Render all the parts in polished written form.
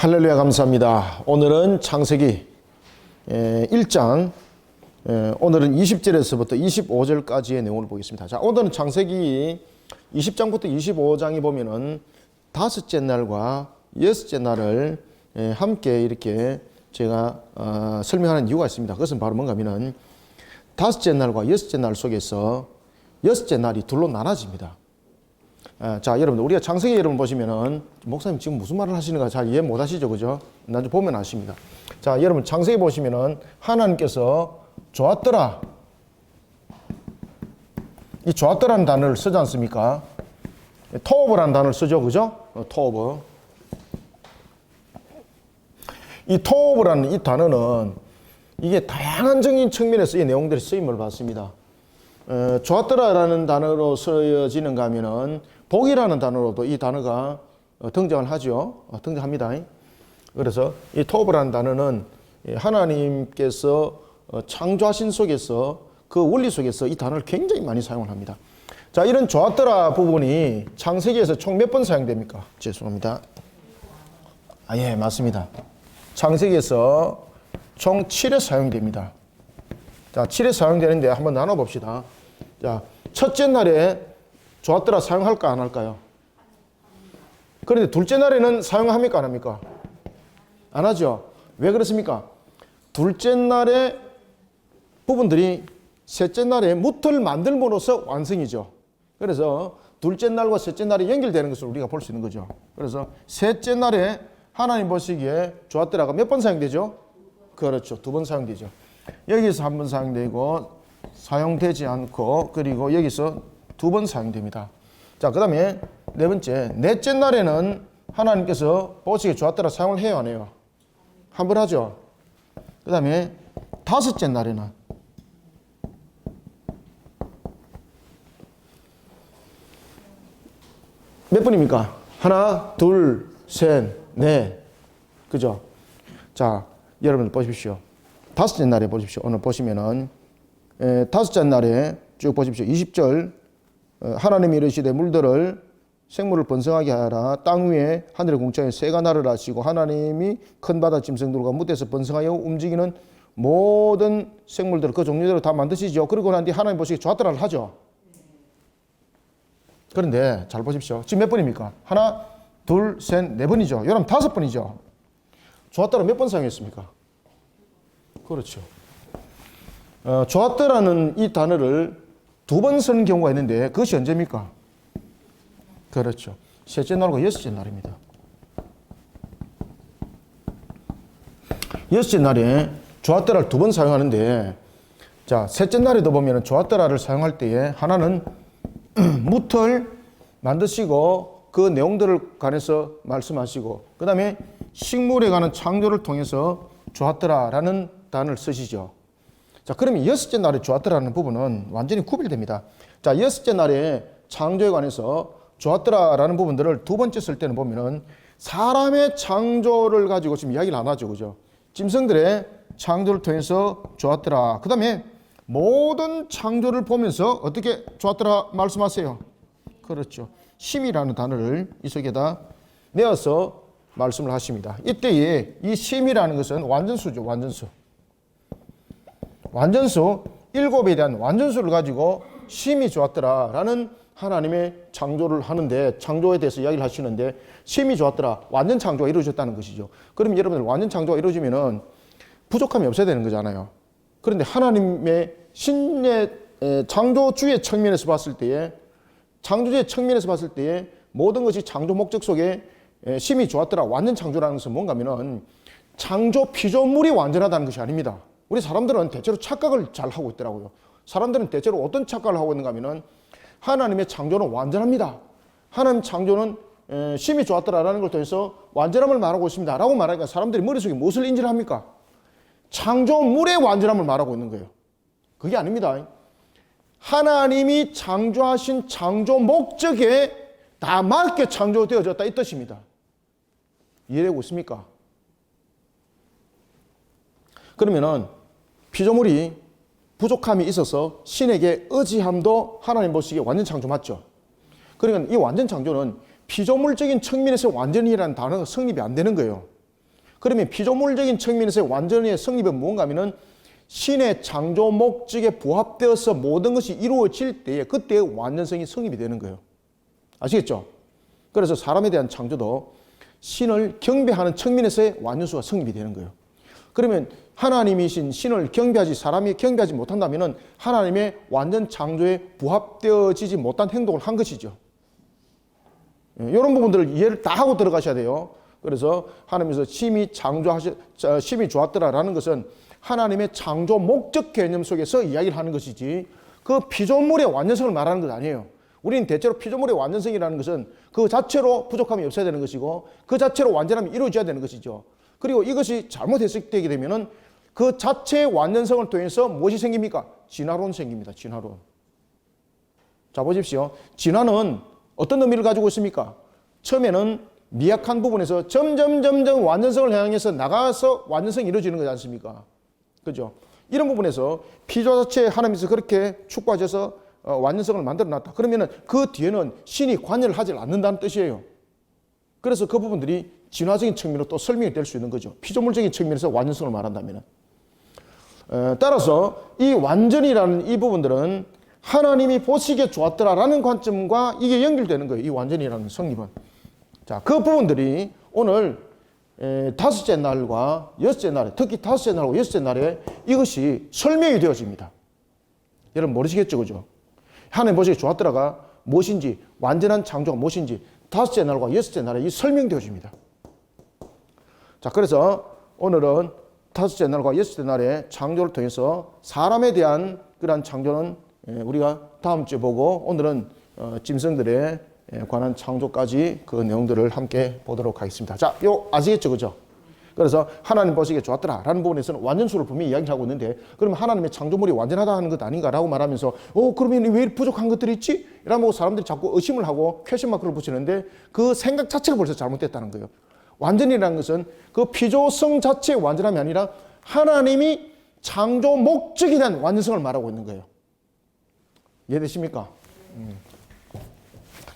할렐루야, 감사합니다. 오늘은 창세기 1장, 오늘은 20절에서부터 25절까지의 내용을 보겠습니다. 자, 오늘은 창세기 20장부터 25장에 보면은 다섯째 날과 여섯째 날을 함께 이렇게 제가 설명하는 이유가 있습니다. 그것은 바로 뭔가 하면은 다섯째 날과 여섯째 날 속에서 여섯째 날이 둘로 나눠집니다. 자, 여러분들, 우리가 창세기 여러분 보시면은, 목사님 지금 무슨 말을 하시는가 잘 이해 못 하시죠? 그죠? 나중에 보면 아십니다. 자, 여러분, 창세기 보시면은, 하나님께서 좋았더라. 이 좋았더라는 단어를 쓰지 않습니까? 토브라는 단어를 쓰죠. 그죠? 토브. 이 토브라는 이 단어는 이게 다양한 측면에서 이 내용들이 쓰임을 받습니다. 좋았더라라는 단어로 쓰여지는가 하면은 복이라는 단어로도 이 단어가 등장을 하죠. 등장합니다. 그래서 이 토브라는 단어는 하나님께서 창조하신 속에서 그 원리 속에서 이 단어를 굉장히 많이 사용을 합니다. 자, 이런 좋았더라 부분이 창세기에서 총 몇 번 사용됩니까? 죄송합니다. 예, 맞습니다. 창세기에서 총 7회 사용됩니다. 자, 7회 사용되는데 한번 나눠봅시다. 자, 첫째 날에 좋았더라 사용할까 안 할까요? 그런데 둘째 날에는 사용합니까 안 합니까? 안 하죠. 왜 그렇습니까? 둘째 날의 부분들이 셋째 날에 무틀 만들므로써 완성이죠. 그래서 둘째 날과 셋째 날이 연결되는 것을 우리가 볼 수 있는 거죠. 그래서 셋째 날에 하나님 보시기에 좋았더라가 몇 번 사용되죠? 그렇죠. 2번 사용되죠. 여기서 1번 사용되고 사용되지 않고, 그리고 여기서 2번 사용됩니다. 자, 그 다음에 네 번째, 넷째 날에는 하나님께서 보시기에 좋았더라 사용을 해요 안 해요? 1번 하죠. 그 다음에 다섯째 날에는 몇 번입니까? 하나, 둘, 셋, 넷. 그죠? 자, 여러분들 보십시오. 다섯째 날에 보십시오. 오늘 보시면은 다섯째 날에 쭉 보십시오. 20절 하나님이 이르시되 물들을 생물을 번성하게 하라. 땅 위에 하늘의 궁창에 새가 나르라 하시고 하나님이 큰 바다 짐승들과 무대에서 번성하여 움직이는 모든 생물들을 그 종류대로 다 만드시죠. 그러고 난 뒤 하나님 보시기에 좋았더라를 하죠. 그런데 잘 보십시오. 지금 몇 번입니까? 하나, 둘, 셋, 네 번이죠. 여러분 5번이죠. 좋았더라 몇 번 사용했습니까? 그렇죠. 좋았더라는 이 단어를 2번 쓰는 경우가 있는데 그것이 언제입니까? 그렇죠. 셋째 날과 여섯째 날입니다. 여섯째 날에 좋았더라를 2번 사용하는데, 자, 셋째 날에도 보면 좋았더라를 사용할 때에 하나는 무틀 만드시고 그 내용들을 관해서 말씀하시고, 그 다음에 식물에 관한 창조를 통해서 좋았더라라는 단어를 쓰시죠. 자, 그러면 여섯째 날에 좋았더라는 부분은 완전히 구별됩니다. 자, 여섯째 날에 창조에 관해서 좋았더라라는 부분들을 2번째 쓸 때는 보면은 사람의 창조를 가지고 지금 이야기를 안 하죠. 그죠? 짐승들의 창조를 통해서 좋았더라. 그 다음에 모든 창조를 보면서 어떻게 좋았더라 말씀하세요? 그렇죠. 심이라는 단어를 이 속에다 내어서 말씀을 하십니다. 이때에 이 심이라는 것은 완전수죠. 완전수. 완전수 7에 대한 완전수를 가지고 심이 좋았더라라는 하나님의 창조를 하는데, 창조에 대해서 이야기를 하시는데, 심이 좋았더라, 완전 창조가 이루어졌다는 것이죠. 그럼 여러분들 완전 창조가 이루어지면은 부족함이 없어야 되는 거잖아요. 그런데 하나님의 신의 창조주의 측면에서 봤을 때에, 창조주의 측면에서 봤을 때에 모든 것이 창조 목적 속에 심이 좋았더라, 완전 창조라는 것은 뭔가 하면은 창조 피조물이 완전하다는 것이 아닙니다. 우리 사람들은 대체로 착각을 잘 하고 있더라고요. 사람들은 대체로 어떤 착각을 하고 있는가 하면은 하나님의 창조는 완전합니다. 하나님 창조는 심이 좋았더라라는 걸 통해서 완전함을 말하고 있습니다 라고 말하니까 사람들이 머릿속에 무엇을 인지를 합니까? 창조물의 완전함을 말하고 있는 거예요. 그게 아닙니다. 하나님이 창조하신 창조 목적에 다 맞게 창조되어졌다 이 뜻입니다. 이해되고 있습니까? 그러면은 피조물이 부족함이 있어서 신에게 의지함도 하나님 보시기에 완전 창조 맞죠? 그러니까 이 완전 창조는 피조물적인 측면에서 완전이라는 단어가 성립이 안 되는 거예요. 그러면 피조물적인 측면에서의 완전의 성립은 무언가 하면은 신의 창조 목적에 부합되어서 모든 것이 이루어질 때에 그때 완전성이 성립이 되는 거예요. 아시겠죠? 그래서 사람에 대한 창조도 신을 경배하는 측면에서의 완전수가 성립이 되는 거예요. 그러면 하나님이신 신을 경배하지 사람이 경배하지 못한다면 하나님의 완전 창조에 부합되어지지 못한 행동을 한 것이죠. 이런 부분들을 이해를 다 하고 들어가셔야 돼요. 그래서 하나님께서 심히 좋았더라라는 것은 하나님의 창조 목적 개념 속에서 이야기를 하는 것이지 그 피조물의 완전성을 말하는 것 아니에요. 우리는 대체로 피조물의 완전성이라는 것은 그 자체로 부족함이 없어야 되는 것이고 그 자체로 완전함이 이루어져야 되는 것이죠. 그리고 이것이 잘못 해석되게 되면은 그 자체의 완전성을 통해서 무엇이 생깁니까? 진화론 생깁니다. 진화론. 자, 보십시오. 진화는 어떤 의미를 가지고 있습니까? 처음에는 미약한 부분에서 점점 완전성을 향해서 나가서 완전성이 이루어지는 거지 않습니까? 그죠? 이런 부분에서 피조 자체에 하나님께서 그렇게 축복하셔서 완전성을 만들어 놨다. 그러면은 그 뒤에는 신이 관여를 하지 않는다는 뜻이에요. 그래서 그 부분들이 진화적인 측면으로 또 설명이 될 수 있는 거죠. 피조물적인 측면에서 완전성을 말한다면. 따라서 이 완전이라는 이 부분들은 하나님이 보시기에 좋았더라라는 관점과 이게 연결되는 거예요. 이 완전이라는 성립은. 자, 그 부분들이 오늘 다섯째 날과 여섯째 날에, 특히 다섯째 날과 여섯째 날에 이것이 설명이 되어집니다. 여러분 모르시겠죠, 그죠? 하나님 보시기에 좋았더라가 무엇인지, 완전한 창조가 무엇인지 다섯째 날과 여섯째 날에 이 설명되어집니다. 자, 그래서 오늘은 다섯째 날과 여섯째 날의 창조를 통해서 사람에 대한 그러한 창조는 우리가 다음 주에 보고 오늘은 짐승들에 관한 창조까지 그 내용들을 함께 보도록 하겠습니다. 자, 요 아시겠죠, 그죠? 그래서 하나님 보시기에 좋았더라라는 부분에서는 완전수를 분명히 이야기를 하고 있는데 그러면 하나님의 창조물이 완전하다 하는 것 아닌가라고 말하면서 그러면 왜 부족한 것들이 있지? 이러면 사람들이 자꾸 의심을 하고 퀘션 마크를 붙이는데 그 생각 자체가 벌써 잘못됐다는 거예요. 완전이라는 것은 그 피조성 자체의 완전함이 아니라 하나님이 창조 목적에 대한 완전성을 말하고 있는 거예요. 이해되십니까?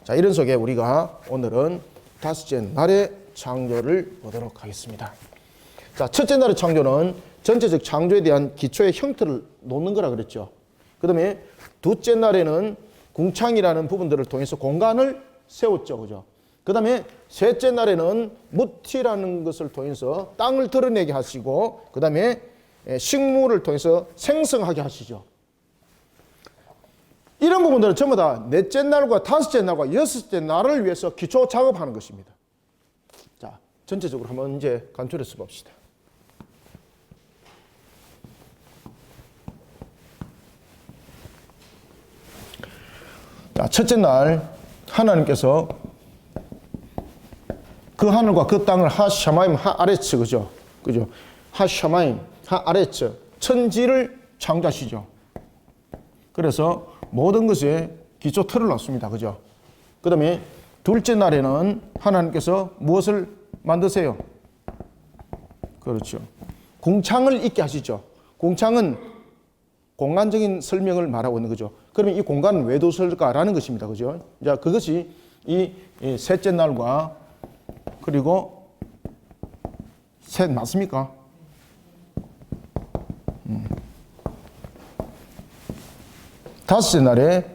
자, 이런 속에 우리가 오늘은 다섯째 날의 창조를 보도록 하겠습니다. 자, 첫째 날의 창조는 전체적 창조에 대한 기초의 형태를 놓는 거라 그랬죠. 그 다음에 둘째 날에는 궁창이라는 부분들을 통해서 공간을 세웠죠. 그죠? 그 다음에 셋째 날에는 무티라는 것을 통해서 땅을 드러내게 하시고 그 다음에 식물을 통해서 생성하게 하시죠. 이런 부분들은 전부 다 넷째 날과 다섯째 날과 여섯째 날을 위해서 기초 작업하는 것입니다. 자, 전체적으로 한번 이제 간추려서 봅시다. 자, 첫째 날 하나님께서 그 하늘과 그 땅을 하샤마임 하아레츠, 그죠? 그죠? 하샤마임 하아레츠, 천지를 창조하시죠. 그래서 모든 것에 기초 틀을 놨습니다. 그죠? 그 다음에 둘째 날에는 하나님께서 무엇을 만드세요? 그렇죠. 궁창을 있게 하시죠. 궁창은 공간적인 설명을 말하고 있는 거죠. 그러면 이 공간은 왜 뒀을까라는 것입니다. 그죠? 자, 그것이 이 셋째 날과 그리고 셋 맞습니까? 다섯째 날에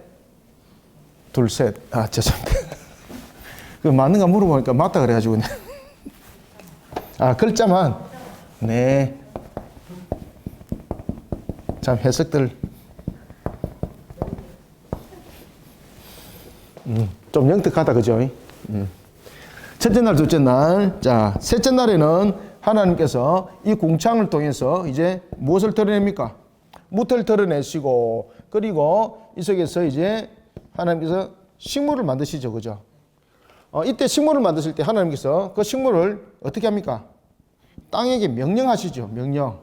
둘, 셋. 아, 죄송합니다. 그 맞는가 물어보니까 맞다 그래가지고. 아, 글자만. 네. 참 해석들. 좀 영특하다, 그죠? 첫째 날, 둘째 날. 자, 셋째 날에는 하나님께서 이 궁창을 통해서 이제 무엇을 드러냅니까? 무틀 드러내시고, 그리고 이 속에서 이제 하나님께서 식물을 만드시죠. 그죠? 이때 식물을 만드실 때 하나님께서 그 식물을 어떻게 합니까? 땅에게 명령하시죠. 명령.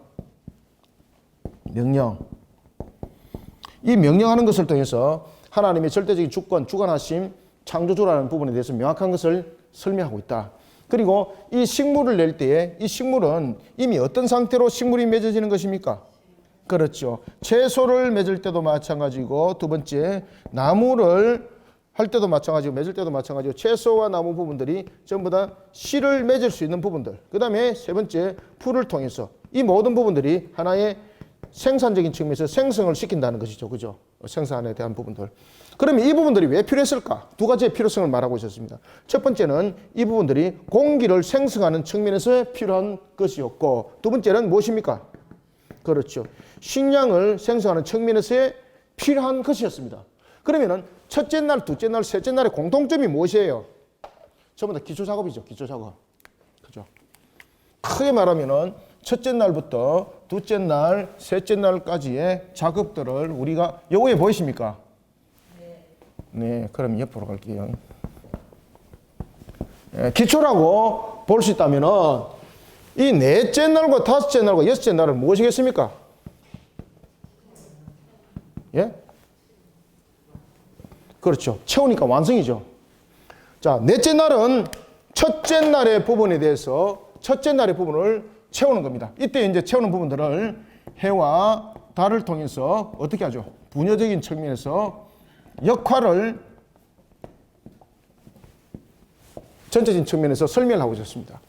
이 명령하는 것을 통해서 하나님의 절대적인 주권, 주관하심, 창조주라는 부분에 대해서 명확한 것을 설명하고 있다. 그리고 이 식물을 낼 때에 이 식물은 이미 어떤 상태로 식물이 맺어지는 것입니까? 그렇죠. 채소를 맺을 때도 마찬가지고 두 번째 나무를 할 때도 마찬가지고 맺을 때도 마찬가지고 채소와 나무 부분들이 전부 다 씨를 맺을 수 있는 부분들. 그 다음에 세 번째 풀을 통해서 이 모든 부분들이 하나의 생산적인 측면에서 생성을 시킨다는 것이죠. 그죠? 생산에 대한 부분들. 그러면 이 부분들이 왜 필요했을까? 두 가지의 필요성을 말하고 있었습니다. 첫 번째는 이 부분들이 공기를 생성하는 측면에서 필요한 것이었고, 두 번째는 무엇입니까? 그렇죠. 식량을 생성하는 측면에서의 필요한 것이었습니다. 그러면은 첫째 날, 둘째 날, 셋째 날의 공통점이 무엇이에요? 전부 다 기초 작업이죠. 기초 작업. 그죠? 크게 말하면은 첫째 날부터 둘째 날, 셋째 날까지의 작업들을 우리가 요거에 보이십니까? 네, 그럼 옆으로 갈게요. 기초라고 볼 수 있다면은 이 넷째 날과 다섯째 날과 여섯째 날은 무엇이겠습니까? 예? 그렇죠. 채우니까 완성이죠. 자, 넷째 날은 첫째 날의 부분에 대해서 첫째 날의 부분을 채우는 겁니다. 이때 이제 채우는 부분들을 해와 달을 통해서 어떻게 하죠? 분여적인 측면에서 역할을 전체적인 측면에서 설명을 하고 있었습니다.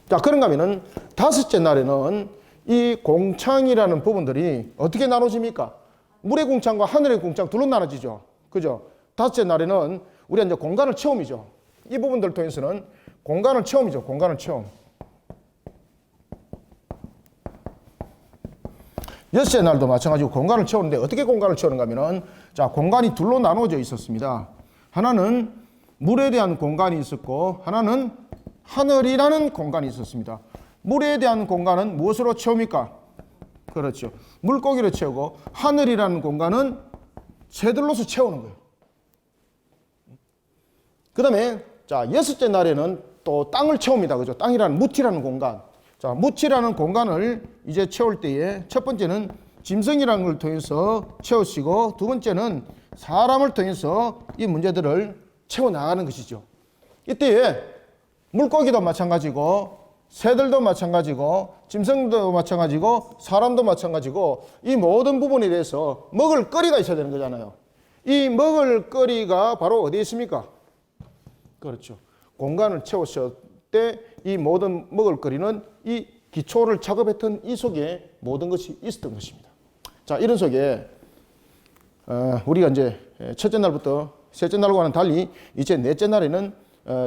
자, 그런가 하면은 다섯째 날에는 이 공창이라는 부분들이 어떻게 나눠집니까? 물의 공창과 하늘의 공창 둘로 나눠지죠. 그죠? 다섯째 날에는 우리가 이제 공간을 체험이죠. 이 부분들 통해서는 공간을 체험이죠. 공간을 체험. 여섯째 날도 마찬가지고 공간을 채우는데 어떻게 공간을 채우는가 하면은 자, 공간이 둘로 나눠져 있었습니다. 하나는 물에 대한 공간이 있었고 하나는 하늘이라는 공간이 있었습니다. 물에 대한 공간은 무엇으로 채웁니까? 그렇죠. 물고기로 채우고 하늘이라는 공간은 새들로서 채우는 거예요. 그 다음에 자, 여섯째 날에는 또 땅을 채웁니다. 그죠? 땅이라는 무티라는 공간. 자, 무치라는 공간을 이제 채울 때에 첫 번째는 짐승이라는 걸 통해서 채우시고 두 번째는 사람을 통해서 이 문제들을 채워나가는 것이죠. 이때에 물고기도 마찬가지고 새들도 마찬가지고 짐승도 마찬가지고 사람도 마찬가지고 이 모든 부분에 대해서 먹을 거리가 있어야 되는 거잖아요. 이 먹을 거리가 바로 어디에 있습니까? 그렇죠. 공간을 채우실 때 이 모든 먹을 거리는 이 기초를 작업했던 이 속에 모든 것이 있었던 것입니다. 자, 이런 속에 우리가 이제 첫째 날부터 셋째 날과는 달리 이제 넷째 날에는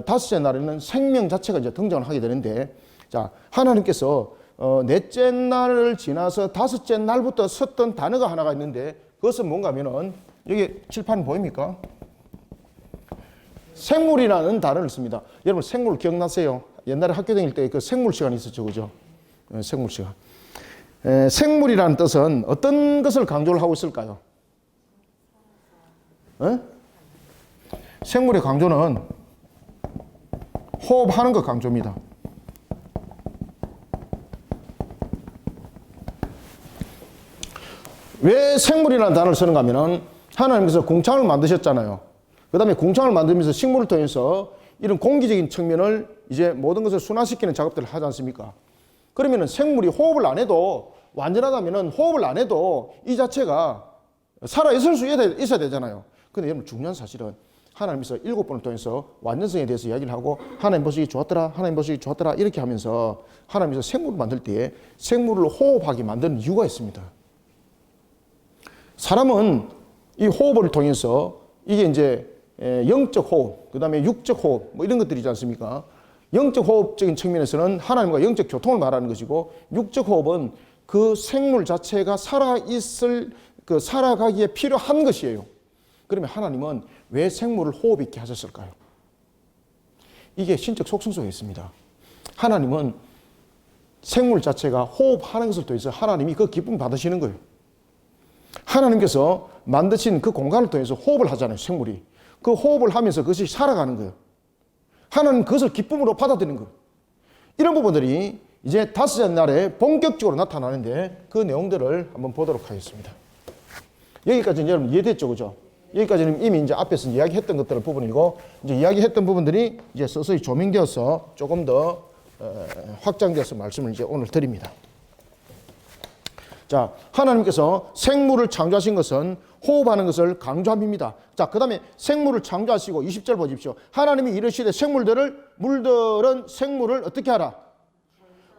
다섯째 날에는 생명 자체가 이제 등장을 하게 되는데, 자, 하나님께서 넷째 날을 지나서 다섯째 날부터 썼던 단어가 하나가 있는데 그것은 뭔가 하면은 여기 칠판 보입니까? 생물이라는 단어를 씁니다. 여러분 생물 기억나세요? 옛날에 학교 다닐 때 그 생물 시간이 있었죠, 그죠? 생물 시간. 생물이라는 뜻은 어떤 것을 강조를 하고 있을까요? 생물의 강조는 호흡하는 것 강조입니다. 왜 생물이라는 단어를 쓰는가 하면은 하나님께서 공창을 만드셨잖아요. 그 다음에 공창을 만들면서 식물을 통해서 이런 공기적인 측면을 이제 모든 것을 순화시키는 작업들을 하지 않습니까? 그러면은 생물이 호흡을 안 해도 완전하다면은 호흡을 안 해도 이 자체가 살아있을 수 있어야 되잖아요. 근데 여러분 중요한 사실은 하나님께서 7번을 통해서 완전성에 대해서 이야기를 하고 하나님 보시기 좋았더라, 하나님 보시기 좋았더라 이렇게 하면서 하나님께서 생물을 만들 때 생물을 호흡하게 만드는 이유가 있습니다. 사람은 이 호흡을 통해서 이게 이제 영적 호흡, 그 다음에 육적 호흡, 뭐 이런 것들이지 않습니까? 영적 호흡적인 측면에서는 하나님과 영적 교통을 말하는 것이고, 육적 호흡은 그 생물 자체가 살아가기에 필요한 것이에요. 그러면 하나님은 왜 생물을 호흡 있게 하셨을까요? 이게 신적 속성 속에 있습니다. 하나님은 생물 자체가 호흡하는 것을 통해서 하나님이 그 기쁨을 받으시는 거예요. 하나님께서 만드신 그 공간을 통해서 호흡을 하잖아요, 생물이. 그 호흡을 하면서 그것이 살아가는 거예요. 하나님 그것을 기쁨으로 받아들이는 거예요. 이런 부분들이 이제 다섯째 날에 본격적으로 나타나는데 그 내용들을 한번 보도록 하겠습니다. 여기까지는 여러분 이해됐죠, 그죠? 여기까지는 이미 이제 앞에서 이야기했던 것들 부분이고, 이제 이야기했던 부분들이 이제 서서히 조명되어서 조금 더 확장되어서 말씀을 이제 오늘 드립니다. 자, 하나님께서 생물을 창조하신 것은 호흡하는 것을 강조함입니다. 자, 그 다음에 생물을 창조하시고 20절 보십시오. 하나님이 이르시되 물들은 생물을 어떻게 하라?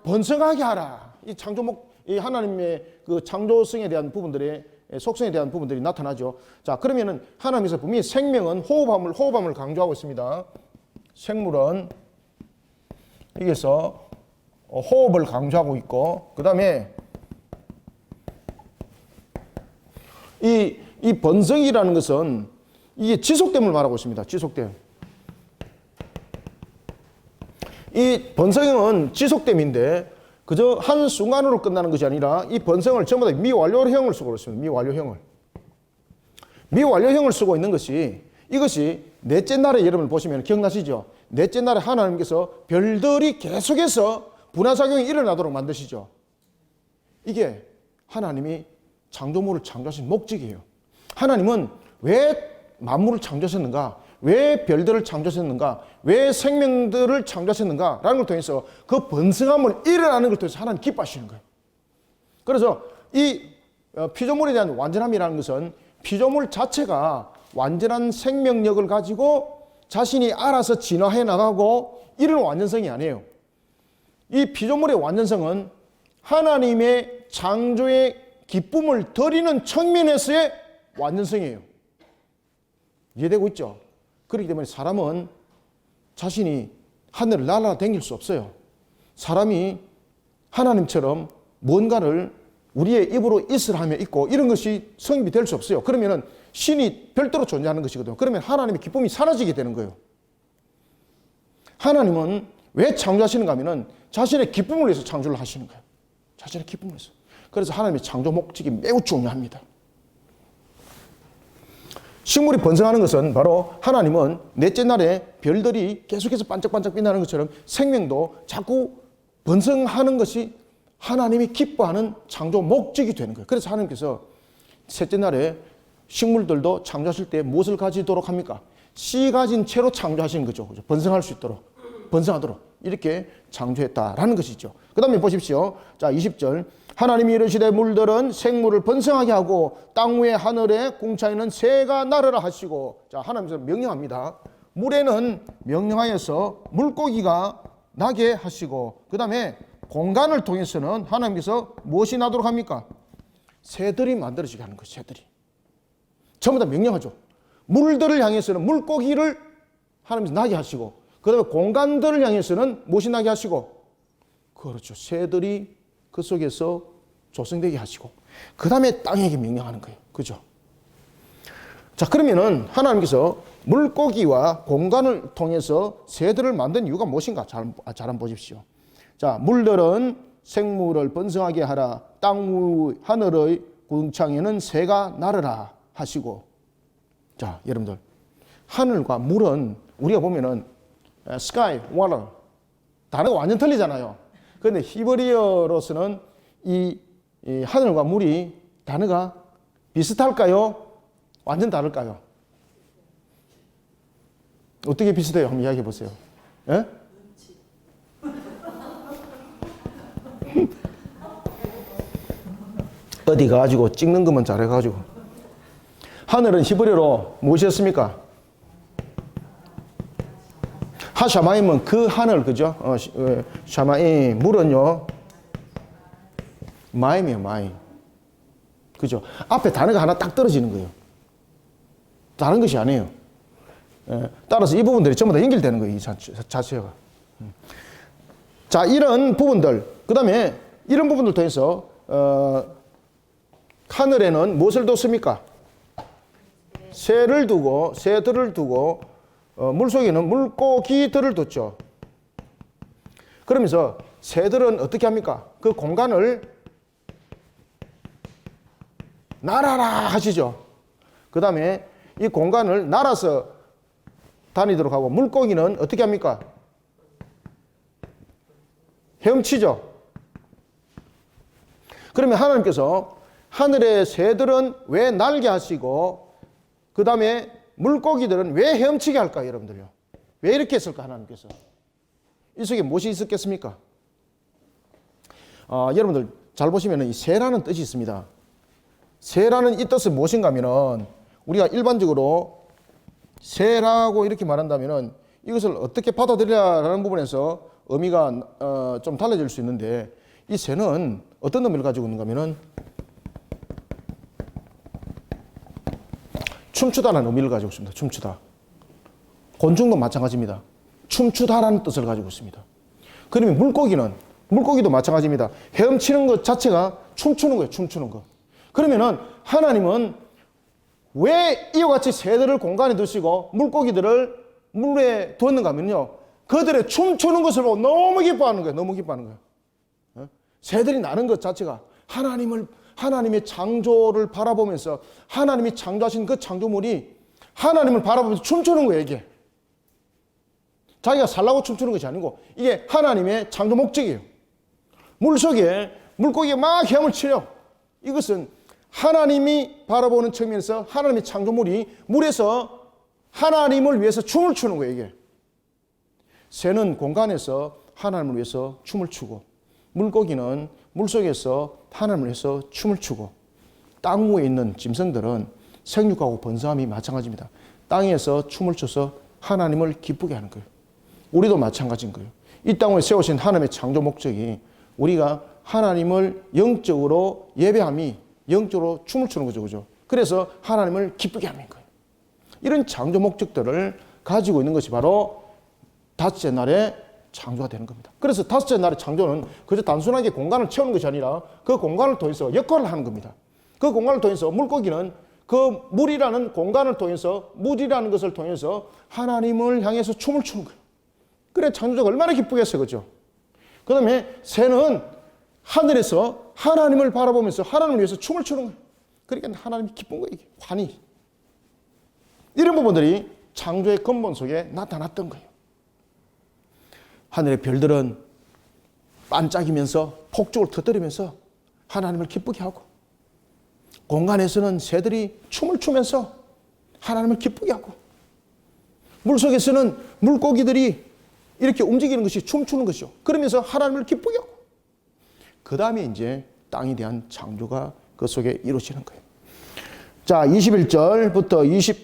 번성하게 하라. 이 이 하나님의 그 창조성에 대한 부분들의 속성에 대한 부분들이 나타나죠. 자, 그러면은 하나님께서 분명히 생명은 호흡함을 강조하고 있습니다. 생물은 여기서 호흡을 강조하고 있고, 그 다음에 이 번성이라는 것은 이게 지속됨을 말하고 있습니다. 지속됨. 이 번성은 지속됨인데 그저 한 순간으로 끝나는 것이 아니라 이 번성을 전부 다 미완료형을 쓰고 있습니다. 미완료형을 쓰고 있는 것이 이것이 넷째 날에 여러분 보시면 기억나시죠? 넷째 날에 하나님께서 별들이 계속해서 분화작용이 일어나도록 만드시죠. 이게 하나님이 창조물을 창조하신 목적이에요. 하나님은 왜 만물을 창조하셨는가? 왜 별들을 창조하셨는가? 왜 생명들을 창조하셨는가? 라는 걸 통해서 그 번성함을 일어나는 걸 통해서 하나님 기뻐하시는 거예요. 그래서 이 피조물에 대한 완전함이라는 것은 피조물 자체가 완전한 생명력을 가지고 자신이 알아서 진화해 나가고 이런 완전성이 아니에요. 이 피조물의 완전성은 하나님의 창조의 기쁨을 드리는 측면에서의 완전성이에요. 이해되고 있죠? 그렇기 때문에 사람은 자신이 하늘을 날아다닐 수 없어요. 사람이 하나님처럼 뭔가를 우리의 입으로 있으라며 있고 이런 것이 성립이 될 수 없어요. 그러면은 신이 별도로 존재하는 것이거든요. 그러면 하나님의 기쁨이 사라지게 되는 거예요. 하나님은 왜 창조하시는가 하면은 자신의 기쁨을 위해서 창조를 하시는 거예요. 자신의 기쁨을 위해서. 그래서 하나님의 창조 목적이 매우 중요합니다. 식물이 번성하는 것은 바로 하나님은 넷째 날에 별들이 계속해서 반짝반짝 빛나는 것처럼 생명도 자꾸 번성하는 것이 하나님이 기뻐하는 창조 목적이 되는 거예요. 그래서 하나님께서 셋째 날에 식물들도 창조하실 때 무엇을 가지도록 합니까? 씨 가진 채로 창조하신 거죠. 번성할 수 있도록, 번성하도록 이렇게 창조했다라는 것이죠. 그 다음에 보십시오. 자, 20절. 하나님이 이르시되 물들은 생물을 번성하게 하고 땅 위에 하늘에 궁창에는 새가 날으라 하시고, 자, 하나님께서 명령합니다. 물에는 명령하여서 물고기가 나게 하시고, 그 다음에 공간을 통해서는 하나님께서 무엇이 나도록 합니까? 새들이 만들어지게 하는 거예요. 새들이 전부 다 명령하죠. 물들을 향해서는 물고기를 하나님께서 나게 하시고, 그 다음에 공간들을 향해서는 무엇이 나게 하시고, 그렇죠, 새들이 그 속에서 조성되게 하시고, 그 다음에 땅에게 명령하는 거예요. 그죠? 자, 그러면은 하나님께서 물고기와 공간을 통해서 새들을 만든 이유가 무엇인가? 잘 한번 보십시오. 자, 물들은 생물을 번성하게 하라. 땅 위 하늘의 궁창에는 새가 날으라 하시고. 자, 여러분들, 하늘과 물은 우리가 보면은 sky, water 단어가 완전 틀리잖아요. 그런데 히브리어로서는 이 하늘과 물이 단어가 비슷할까요? 완전 다를까요? 어떻게 비슷해요? 한번 이야기해 보세요. 예? 어디 가가지고 찍는 것만 잘해가지고. 하늘은 히브리어로 무엇이었습니까? 하샤마임은 그 하늘, 그죠? 샤마임. 물은요, 마임이에요, 마임. 그죠? 앞에 단어가 하나 딱 떨어지는 거예요. 다른 것이 아니에요. 따라서 이 부분들이 전부 다 연결되는 거예요, 이 자체가. 자, 이런 부분들, 그 다음에 이런 부분들 통해서, 하늘에는 무엇을 뒀습니까? 새들을 두고, 물속에는 물고기들을 뒀죠. 그러면서 새들은 어떻게 합니까? 그 공간을 날아라 하시죠. 그 다음에 이 공간을 날아서 다니도록 하고, 물고기는 어떻게 합니까? 헤엄치죠. 그러면 하나님께서 하늘의 새들은 왜 날게 하시고, 그 다음에 물고기들은 왜 헤엄치게 할까, 여러분들요? 왜 이렇게 했을까, 하나님께서? 이 속에 무엇이 있었겠습니까? 여러분들 잘 보시면 이 새라는 뜻이 있습니다. 새라는 이 뜻은 무엇인가 하면은 우리가 일반적으로 새라고 이렇게 말한다면은 이것을 어떻게 받아들여라는 부분에서 의미가 좀 달라질 수 있는데, 이 새는 어떤 의미를 가지고 있는가 하면은 춤추다라는 의미를 가지고 있습니다. 춤추다. 곤충도 마찬가지입니다. 춤추다라는 뜻을 가지고 있습니다. 그러면 물고기도 마찬가지입니다. 헤엄치는 것 자체가 춤추는 거예요. 춤추는 거. 그러면은 하나님은 왜 이와 같이 새들을 공간에 두시고 물고기들을 물에 두었는가 하면요, 그들의 춤추는 것을 보고 너무 기뻐하는 거예요. 너무 기뻐하는 거예요. 새들이 나는 것 자체가 하나님의 창조를 바라보면서, 하나님이 창조하신 그 창조물이 하나님을 바라보면서 춤추는 거예요. 이게 자기가 살라고 춤추는 것이 아니고 이게 하나님의 창조 목적이에요. 물속에 물고기가 막 헤엄을 치려. 이것은 하나님이 바라보는 측면에서 하나님의 창조물이 물에서 하나님을 위해서 춤을 추는 거예요. 이게 새는 공간에서 하나님을 위해서 춤을 추고, 물고기는 물속에서 하나님을 위해서 춤을 추고, 땅 위에 있는 짐승들은 생육하고 번성함이 마찬가지입니다. 땅에서 춤을 춰서 하나님을 기쁘게 하는 거예요. 우리도 마찬가지인 거예요. 이 땅에 세우신 하나님의 창조 목적이 우리가 하나님을 영적으로 예배함이, 영적으로 춤을 추는 거죠. 그죠? 그래서 하나님을 기쁘게 하는 거예요. 이런 창조 목적들을 가지고 있는 것이 바로 다섯째 날에 창조가 되는 겁니다. 그래서 다섯째 날의 창조는 그저 단순하게 공간을 채우는 것이 아니라 그 공간을 통해서 역할을 하는 겁니다. 그 공간을 통해서 물고기는 그 물이라는 공간을 통해서, 물이라는 것을 통해서 하나님을 향해서 춤을 추는 거예요. 그래 창조자가 얼마나 기쁘겠어요. 그죠? 그 다음에 새는 하늘에서 하나님을 바라보면서 하나님을 위해서 춤을 추는 거예요. 그러니까 하나님이 기쁜 거예요. 이게 환희. 이런 부분들이 창조의 근본 속에 나타났던 거예요. 하늘의 별들은 반짝이면서 폭죽을 터뜨리면서 하나님을 기쁘게 하고, 공간에서는 새들이 춤을 추면서 하나님을 기쁘게 하고, 물속에서는 물고기들이 이렇게 움직이는 것이 춤추는 것이죠. 그러면서 하나님을 기쁘게 하고, 그 다음에 이제 땅에 대한 창조가 그 속에 이루어지는 거예요. 자, 21절부터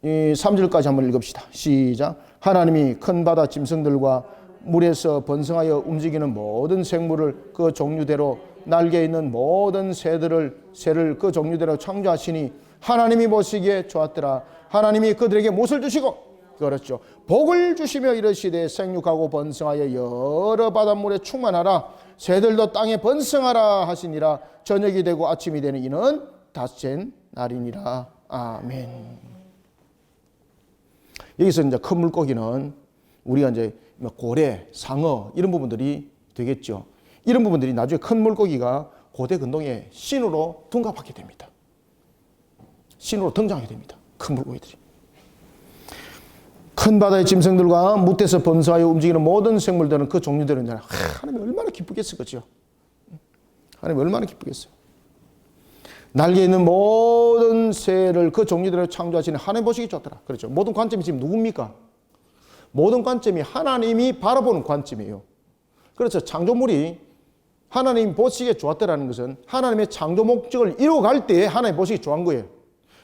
23절까지 한번 읽읍시다. 시작. 하나님이 큰 바다 짐승들과 물에서 번성하여 움직이는 모든 생물을 그 종류대로, 날개 있는 모든 새를 그 종류대로 창조하시니 하나님이 보시기에 좋았더라. 하나님이 그들에게 무엇을 주시고, 그렇죠, 복을 주시며 이르시되 생육하고 번성하여 여러 바닷물에 충만하라. 새들도 땅에 번성하라 하시니라. 저녁이 되고 아침이 되는 이는 다섯째 날이니라. 아멘. 여기서 이제 큰 물고기는 우리가 이제 고래, 상어 이런 부분들이 되겠죠. 이런 부분들이 나중에 큰 물고기가 고대 근동의 신으로 둔갑하게 됩니다. 신으로 등장하게 됩니다. 큰 물고기들이. 큰 바다의 짐승들과 묻에서 번성하여 움직이는 모든 생물들은 그 종류들은 하나님 얼마나 기쁘겠어요. 그렇죠? 하나님 얼마나 기쁘겠어요. 날개 있는 모든 새를 그 종류대로 창조하시는 하나님 보시기 좋더라. 그렇죠? 모든 관점이 지금 누굽니까? 모든 관점이 하나님이 바라보는 관점이에요. 그렇죠? 창조물이 하나님 보시기에 좋았다라는 것은 하나님의 창조 목적을 이루어갈 때에 하나님 보시기 좋은 거예요.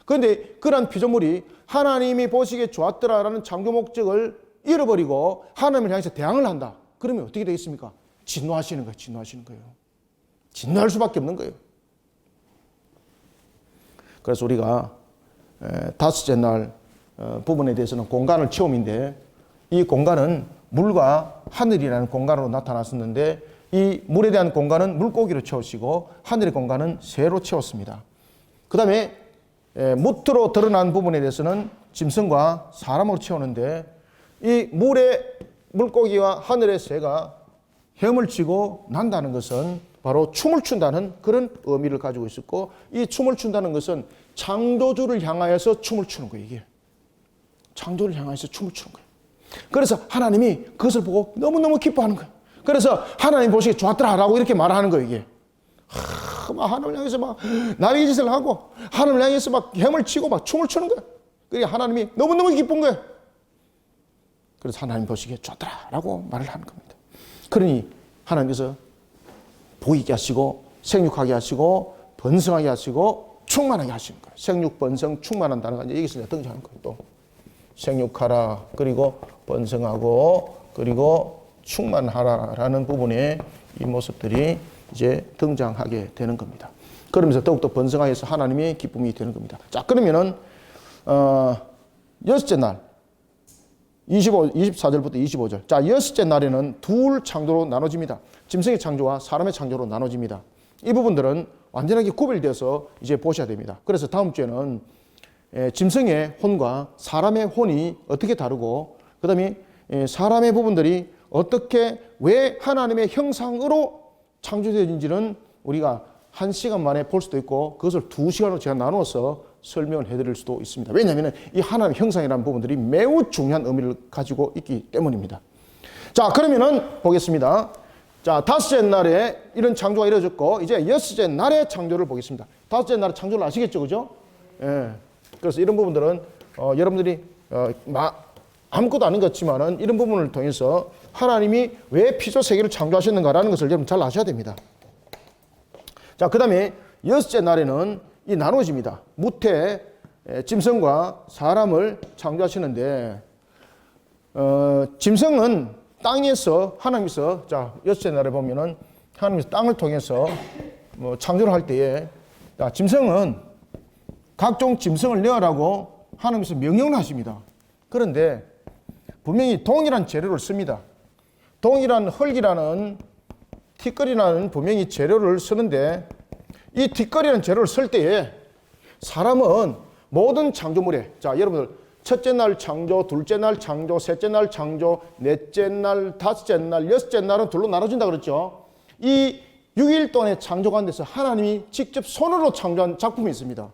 그런데 그러한 피조물이 하나님이 보시기에 좋았더라라는 창조 목적을 잃어버리고 하나님을 향해서 대항을 한다. 그러면 어떻게 되겠습니까? 진노하시는 거예요. 진노하시는 거예요. 진노할 수밖에 없는 거예요. 그래서 우리가 다섯째 날 부분에 대해서는 공간을 채움인데, 이 공간은 물과 하늘이라는 공간으로 나타났었는데, 이 물에 대한 공간은 물고기로 채우시고 하늘의 공간은 새로 채웠습니다. 그 다음에 무트로 드러난 부분에 대해서는 짐승과 사람으로 채우는데, 이 물의 물고기와 하늘의 새가 헤엄을 치고 난다는 것은 바로 춤을 춘다는 그런 의미를 가지고 있었고, 이 춤을 춘다는 것은 창조주를 향하여서 춤을 추는 거예요. 이게 창조를 향하여서 춤을 추는 거예요. 그래서 하나님이 그것을 보고 너무너무 기뻐하는 거예요. 그래서 하나님 보시기에 좋았더라라고 이렇게 말하는 거예요. 이게 막 하나님을 향해서 막 날개짓을 하고 하나님을 향해서 막 헤엄을 치고 막 춤을 추는 거예요. 그게 하나님이 너무너무 기쁜 거예요. 그래서 하나님 보시기에 좋더라라고 말을 하는 겁니다. 그러니 하나님께서 복 있게 하시고 생육하게 하시고 번성하게 하시고 충만하게 하시는 거예요. 생육, 번성, 충만한 단어가 이제 여기서 등장하는 거예요. 또 생육하라, 그리고 번성하고, 그리고 충만하라라는 부분에 이 모습들이 이제 등장하게 되는 겁니다. 그러면서 더욱더 번성하게 해서 하나님의 기쁨이 되는 겁니다. 자, 그러면은 여섯째 날 24절부터 25절. 자, 여섯째 날에는 둘 창조로 나눠집니다. 짐승의 창조와 사람의 창조로 나눠집니다. 이 부분들은 완전하게 구별되어서 이제 보셔야 됩니다. 그래서 다음 주에는 짐승의 혼과 사람의 혼이 어떻게 다르고, 그 다음에 사람의 부분들이 어떻게, 왜 하나님의 형상으로 창조되어진지는 우리가 1시간 만에 볼 수도 있고, 그것을 2시간으로 제가 나누어서 설명을 해드릴 수도 있습니다. 왜냐하면 이 하나님 형상이라는 부분들이 매우 중요한 의미를 가지고 있기 때문입니다. 자, 그러면은 보겠습니다. 자, 다섯째 날에 이런 창조가 이루어졌고, 이제 여섯째 날의 창조를 보겠습니다. 다섯째 날의 창조를 아시겠죠, 그죠? 예. 그래서 이런 부분들은 여러분들이 아무것도 아닌 것 같지만은 이런 부분을 통해서 하나님이 왜 피조 세계를 창조하셨는가라는 것을 여러분 잘 아셔야 됩니다. 자, 그 다음에 여섯째 날에는 이 나눠집니다. 무태, 짐승과 사람을 창조하시는데, 짐승은 땅에서 하나님께서, 자, 여섯째 날에 보면은 하나님께서 땅을 통해서 창조를 할 때에, 자, 짐승은 각종 짐승을 내어라고 하나님께서 명령을 하십니다. 그런데 분명히 동일한 재료를 씁니다. 동일한 흙이라는 티끌이라는 분명히 재료를 쓰는데, 이 티끌이라는 재료를 쓸 때에 사람은 모든 창조물에, 자, 여러분들 첫째 날 창조, 둘째 날 창조, 셋째 날 창조, 넷째 날, 다섯째 날, 여섯째 날은 둘로 나눠진다 그랬죠. 이 6일 동안의 창조 가운데서 하나님이 직접 손으로 창조한 작품이 있습니다.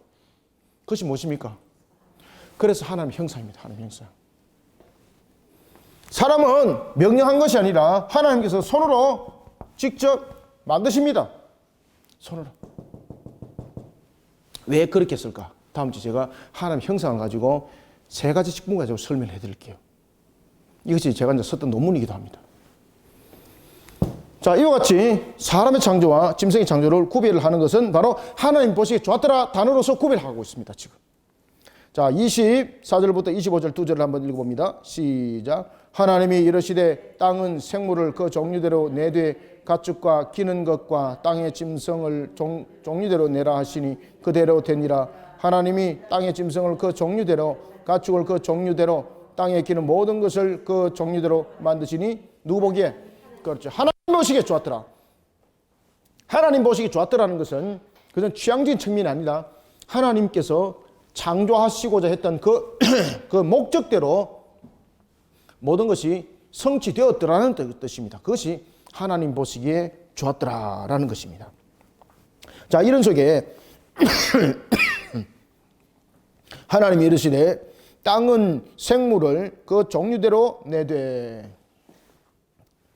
그것이 무엇입니까? 그래서 하나님 형상입니다. 하나님 형상. 사람은 명령한 것이 아니라 하나님께서 손으로 직접 만드십니다. 손으로. 왜 그렇게 했을까? 다음 주에 제가 하나님 형상을 가지고 3가지 직분 가지고 설명을 해드릴게요. 이것이 제가 이제 썼던 논문이기도 합니다. 자, 이와 같이 사람의 창조와 짐승의 창조를 구별을 하는 것은 바로 하나님 보시기에 좋았더라 단어로서 구별하고 있습니다, 지금. 자, 24절부터 25절 2절을 한번 읽어봅니다. 시작. 하나님이 이르시되 땅은 생물을 그 종류대로 내되 가축과 기는 것과 땅의 짐승을 종류대로 내라 하시니 그대로 되니라. 하나님이 땅의 짐승을 그 종류대로, 가축을 그 종류대로, 땅에 기는 모든 것을 그 종류대로 만드시니 누구 보기에? 그렇죠. 하나님 보시기에 좋았더라. 하나님 보시기에 좋았더라는 것은 그것은 취향적인 측면이 아니라 하나님께서 창조하시고자 했던 그 목적대로 모든 것이 성취되었더라는 뜻입니다. 그것이 하나님 보시기에 좋았더라라는 것입니다. 자, 이런 속에 하나님이 이르시되 땅은 생물을 그 종류대로 내되,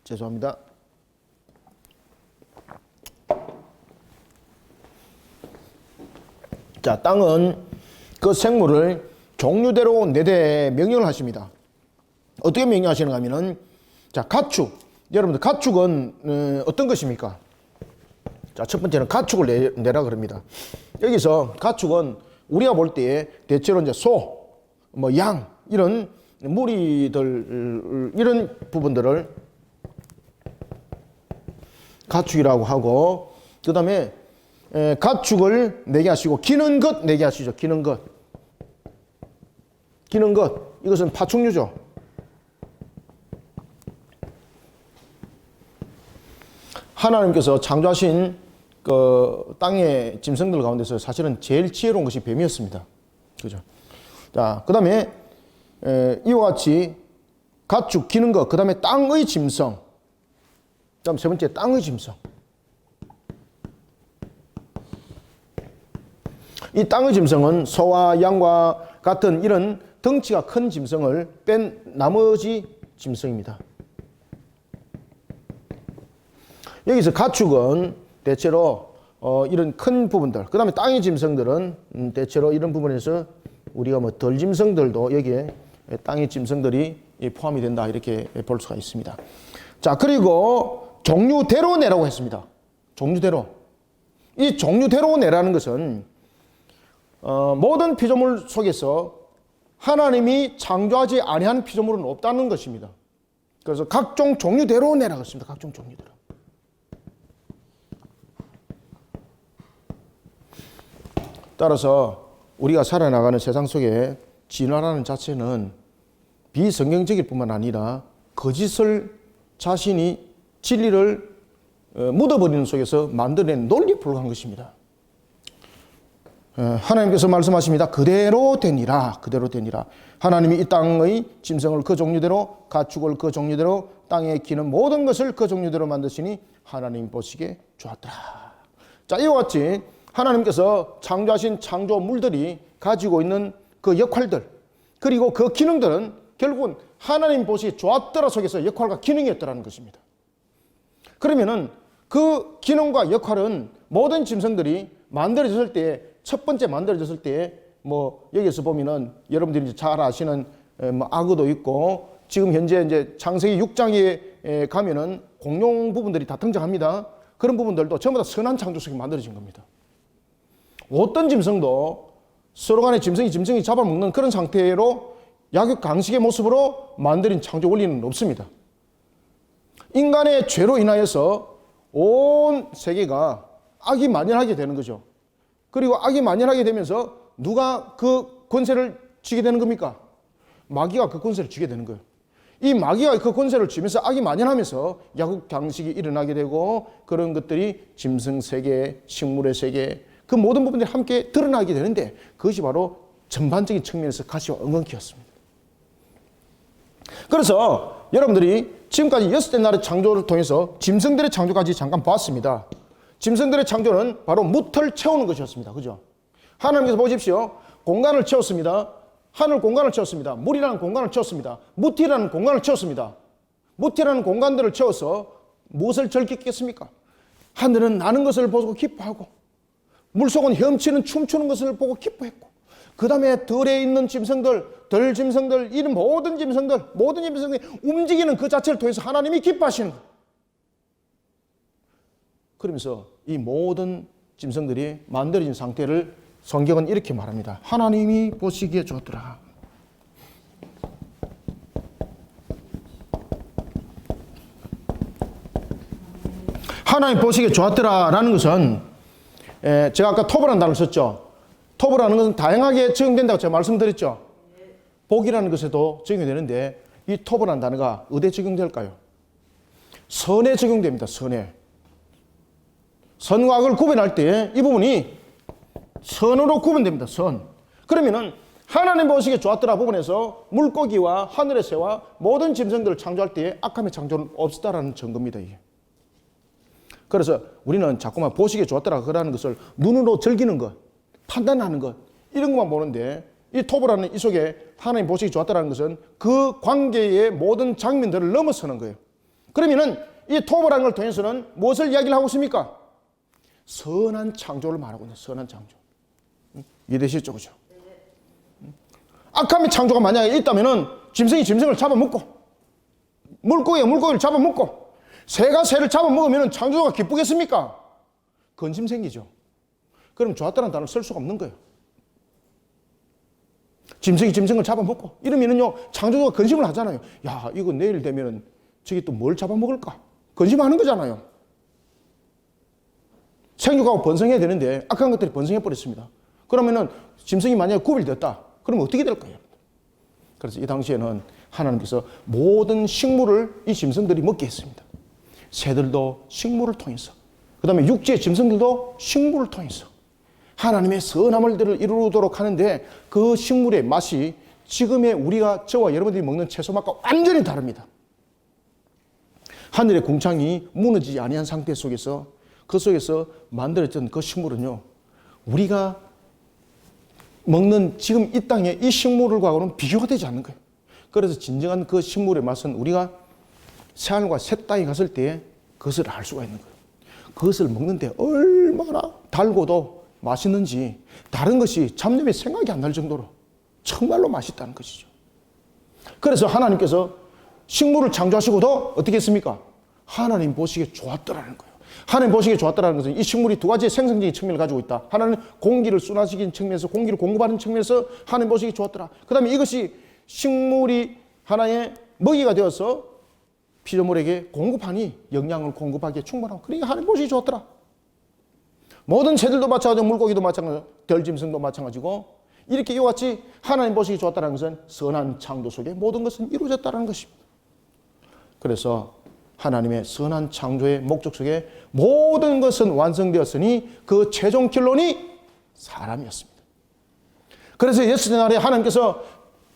죄송합니다. 자, 땅은 그 생물을 종류대로 내되 명령을 하십니다. 어떻게 명령하시는가 하면은, 자, 가축. 여러분들, 가축은 어떤 것입니까? 자, 첫 번째는 가축을 내라 그럽니다. 여기서 가축은 우리가 볼 때에 대체로 이제 소, 양, 이런 무리들, 이런 부분들을 가축이라고 하고, 그 다음에 가축을 내게 하시고, 기는 것 내게 하시죠. 기는 것. 기는 것. 이것은 파충류죠. 하나님께서 창조하신 그 땅의 짐승들 가운데서 사실은 제일 지혜로운 것이 뱀이었습니다. 그죠? 자, 그 다음에 이와 같이 가축, 기는 것, 그 다음에 땅의 짐승. 그 다음 세 번째, 땅의 짐승. 이 땅의 짐승은 소와 양과 같은 이런 덩치가 큰 짐승을 뺀 나머지 짐승입니다. 여기서 가축은 대체로 이런 큰 부분들, 그 다음에 땅의 짐승들은 대체로 이런 부분에서 우리가 덜 짐승들도 여기에 땅의 짐승들이 포함이 된다, 이렇게 볼 수가 있습니다. 자, 그리고 종류대로 내라고 했습니다. 종류대로. 이 종류대로 내라는 것은 모든 피조물 속에서 하나님이 창조하지 아니한 피조물은 없다는 것입니다. 그래서 각종 종류대로 내라고 했습니다. 각종 종류대로. 따라서 우리가 살아나가는 세상 속에 진화라는 자체는 비성경적일 뿐만 아니라 거짓을 자신이 진리를 묻어버리는 속에서 만들어낸 논리에 불과한 것입니다. 하나님께서 말씀하십니다. 그대로 되니라. 그대로 되니라. 하나님이 이 땅의 짐승을 그 종류대로, 가축을 그 종류대로, 땅에 기는 모든 것을 그 종류대로 만드시니 하나님 보시기에 좋았더라. 자, 이와 같이 하나님께서 창조하신 창조물들이 가지고 있는 그 역할들, 그리고 그 기능들은 결국은 하나님 보시기에 좋았더라 속에서 역할과 기능이었더라는 것입니다. 그러면은 그 기능과 역할은 모든 짐승들이 만들어졌을 때, 첫 번째 만들어졌을 때, 뭐, 여기서 보면은 여러분들이 이제 잘 아시는 뭐 악어도 있고, 지금 현재 이제 창세기 6장에 가면은 공룡 부분들이 다 등장합니다. 그런 부분들도 전부 다 선한 창조 속에 만들어진 겁니다. 어떤 짐승도 서로 간에 짐승이 잡아먹는 그런 상태로 약육 강식의 모습으로 만들어진 창조 원리는 없습니다. 인간의 죄로 인하여서 온 세계가 악이 만연하게 되는 거죠. 그리고 악이 만연하게 되면서 누가 그 권세를 쥐게 되는 겁니까? 마귀가 그 권세를 쥐게 되는 거예요. 이 마귀가 그 권세를 쥐면서 악이 만연하면서 약육 강식이 일어나게 되고 그런 것들이 짐승 세계, 식물의 세계, 그 모든 부분들이 함께 드러나게 되는데 그것이 바로 전반적인 측면에서 가시와 엉겅퀴였습니다. 그래서 여러분들이 지금까지 6대 나라의 창조를 통해서 짐승들의 창조까지 잠깐 봤습니다. 짐승들의 창조는 바로 무틀 채우는 것이었습니다. 그죠? 하나님께서 보십시오. 공간을 채웠습니다. 하늘 공간을 채웠습니다. 물이라는 공간을 채웠습니다. 무티라는 공간을 채웠습니다. 무티라는 공간들을 채워서 무엇을 즐겼겠습니까? 하늘은 나는 것을 보고 기뻐하고 물속은 헤엄치는 춤추는 것을 보고 기뻐했고 그 다음에 들에 있는 짐승들, 들 짐승들, 이런 모든 짐승들이 움직이는 그 자체를 통해서 하나님이 기뻐하시는 거예요. 그러면서 이 모든 짐승들이 만들어진 상태를 성경은 이렇게 말합니다. 하나님이 보시기에 좋더라. 하나님 보시기에 좋았더라라는 것은 제가 아까 토브라는 단어를 썼죠. 토브라는 것은 다양하게 적용된다고 제가 말씀드렸죠. 복이라는 것에도 적용이 되는데 이 토브라는 단어가 어디에 적용될까요? 선에 적용됩니다. 선에. 선과 악을 구분할 때 이 부분이 선으로 구분됩니다. 선. 그러면은 하나님 보시기에 좋았더라 부분에서 물고기와 하늘의 새와 모든 짐승들을 창조할 때에 악함의 창조는 없었다라는 증거입니다. 이게. 그래서 우리는 자꾸만 보시기에 좋았더라 그러는 것을 눈으로 즐기는 것, 판단하는 것 이런 것만 보는데 이 토브라는 이 속에 하나님 보시기 좋았다라는 것은 그 관계의 모든 장면들을 넘어서는 거예요. 그러면은 이 토브라는 걸 통해서는 무엇을 이야기를 하고 있습니까? 선한 창조를 말하고 있는 선한 창조. 이해되시죠? 그죠? 악함의 창조가 만약에 있다면은 짐승이 짐승을 잡아먹고 물고기가 물고기를 잡아먹고 새가 새를 잡아먹으면 창조가 기쁘겠습니까? 근심 생기죠. 그럼 좋았다는 단어를 쓸 수가 없는 거예요. 짐승이 짐승을 잡아먹고 이러면은요 창조주가 근심을 하잖아요. 야 이거 내일 되면은 저기 또 뭘 잡아먹을까? 근심하는 거잖아요. 생육하고 번성해야 되는데 악한 것들이 번성해 버렸습니다. 그러면은 짐승이 만약에 구별됐다. 그러면 어떻게 될까요? 그래서 이 당시에는 하나님께서 모든 식물을 이 짐승들이 먹게 했습니다. 새들도 식물을 통해서, 그 다음에 육지의 짐승들도 식물을 통해서 하나님의 선함을 이루도록 하는데 그 식물의 맛이 지금의 우리가 저와 여러분들이 먹는 채소 맛과 완전히 다릅니다. 하늘의 궁창이 무너지지 아니한 상태 속에서 그 속에서 만들어졌던 그 식물은요 우리가 먹는 지금 이 땅의 이 식물과는 비교가 되지 않는 거예요. 그래서 진정한 그 식물의 맛은 우리가 새하늘과 새 땅에 갔을 때 그것을 알 수가 있는 거예요. 그것을 먹는데 얼마나 달고도 맛있는지 다른 것이 잡념에 생각이 안 날 정도로 정말로 맛있다는 것이죠. 그래서 하나님께서 식물을 창조하시고도 어떻게 했습니까? 하나님 보시기에 좋았더라는 거예요. 하나님 보시기에 좋았다는 것은 이 식물이 두 가지의 생성적인 측면을 가지고 있다. 하나는 공기를 순환시키는 측면에서, 공기를 공급하는 측면에서 하나님 보시기에 좋았더라. 그 다음에 이것이 식물이 하나의 먹이가 되어서 피조물에게 공급하니 영양을 공급하기에 충분하고, 그러니까 하나님 보시기에 좋았더라. 모든 새들도 마찬가지고 물고기도 마찬가지고 들짐승도 마찬가지고, 이렇게 이와 같이 하나님 보시기 좋았다는 것은 선한 창조 속에 모든 것은 이루어졌다는 것입니다. 그래서 하나님의 선한 창조의 목적 속에 모든 것은 완성되었으니 그 최종 결론이 사람이었습니다. 그래서 예수님 날에 하나님께서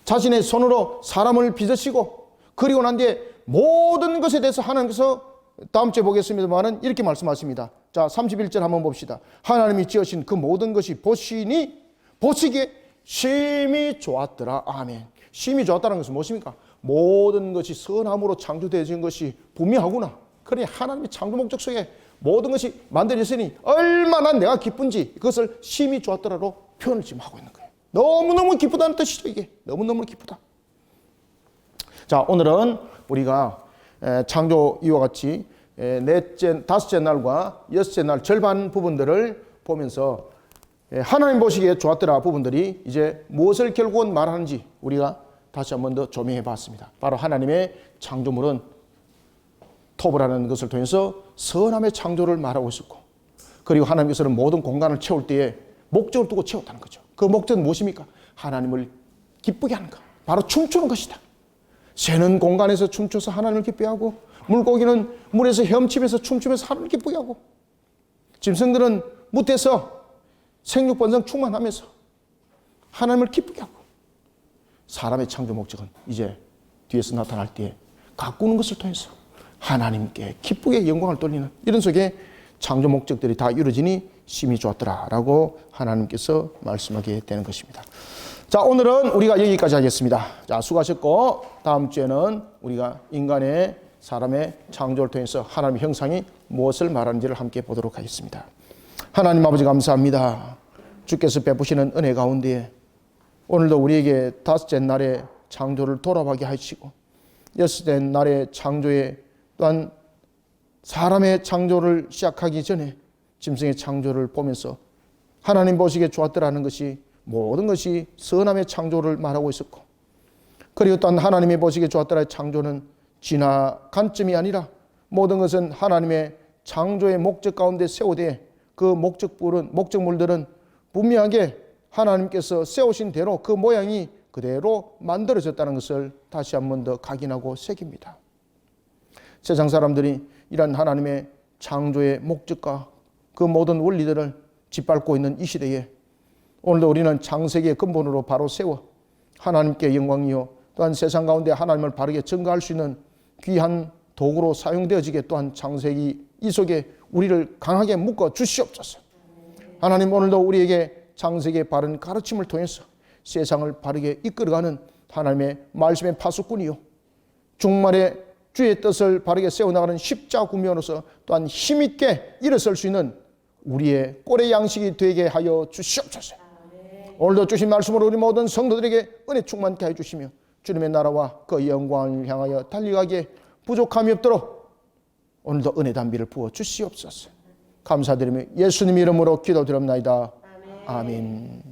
자신의 손으로 사람을 빚으시고, 그리고 난 뒤에 모든 것에 대해서 하나님께서 다음 주에 보겠습니다만은 이렇게 말씀하십니다. 자, 31절 한번 봅시다. 하나님이 지으신 그 모든 것이 보시기에 심히 좋았더라. 아멘. 심히 좋았다는 것은 무엇입니까? 모든 것이 선함으로 창조되어진 것이 분명하구나. 그러니 하나님의 창조 목적 속에 모든 것이 만들어졌으니 얼마나 내가 기쁜지 그것을 심히 좋았더라로 표현을 지금 하고 있는 거예요. 너무너무 기쁘다는 뜻이죠. 이게 너무너무 기쁘다. 자, 오늘은 우리가 창조 이와 같이 넷째, 다섯째 날과 여섯째 날 절반 부분들을 보면서 하나님 보시기에 좋았더라 부분들이 이제 무엇을 결국은 말하는지 우리가 다시 한 번 더 조명해 봤습니다. 바로 하나님의 창조물은 토브라는 것을 통해서 선함의 창조를 말하고 있었고, 그리고 하나님께서는 모든 공간을 채울 때에 목적을 두고 채웠다는 거죠. 그 목적은 무엇입니까? 하나님을 기쁘게 하는 것, 바로 춤추는 것이다. 새는 공간에서 춤춰서 하나님을 기쁘게 하고, 물고기는 물에서 헤엄치면서 춤추면서 하나님을 기쁘게 하고, 짐승들은 무태에서 생육번성 충만하면서 하나님을 기쁘게 하고, 사람의 창조 목적은 이제 뒤에서 나타날 때에 가꾸는 것을 통해서 하나님께 기쁘게 영광을 돌리는 이런 속에 창조 목적들이 다 이루어지니 심히 좋았더라라고 하나님께서 말씀하게 되는 것입니다. 자, 오늘은 우리가 여기까지 하겠습니다. 자, 수고하셨고, 다음 주에는 우리가 인간의 사람의 창조를 통해서 하나님의 형상이 무엇을 말하는지를 함께 보도록 하겠습니다. 하나님 아버지 감사합니다. 주께서 베푸시는 은혜 가운데 오늘도 우리에게 다섯째 날의 창조를 돌아보게 하시고, 여섯째 날의 창조에 또한 사람의 창조를 시작하기 전에 짐승의 창조를 보면서 하나님 보시기에 좋았더라는 것이 모든 것이 선함의 창조를 말하고 있었고, 그리고 또한 하나님이 보시기에 좋았더라의 창조는 지나간점이 아니라 모든 것은 하나님의 창조의 목적 가운데 세우되 그 목적물들은 분명하게 하나님께서 세우신 대로 그 모양이 그대로 만들어졌다는 것을 다시 한 번 더 각인하고 새깁니다. 세상 사람들이 이런 하나님의 창조의 목적과 그 모든 원리들을 짓밟고 있는 이 시대에 오늘도 우리는 창세기의 근본으로 바로 세워 하나님께 영광이요 또한 세상 가운데 하나님을 바르게 증거할 수 있는 귀한 도구로 사용되어지게 또한 창세기 이 속에 우리를 강하게 묶어 주시옵소서. 하나님, 오늘도 우리에게 창세기의 바른 가르침을 통해서 세상을 바르게 이끌어가는 하나님의 말씀의 파수꾼이요 종말의 주의 뜻을 바르게 세워나가는 십자 군면으로서 또한 힘있게 일어설 수 있는 우리의 꼴의 양식이 되게 하여 주시옵소서. 오늘도 주신 말씀으로 우리 모든 성도들에게 은혜 충만케 해주시며 주님의 나라와 그 영광을 향하여 달려가기에 부족함이 없도록 오늘도 은혜 담비를 부어 주시옵소서. 감사드리며 예수님 이름으로 기도드립나이다. 아멘.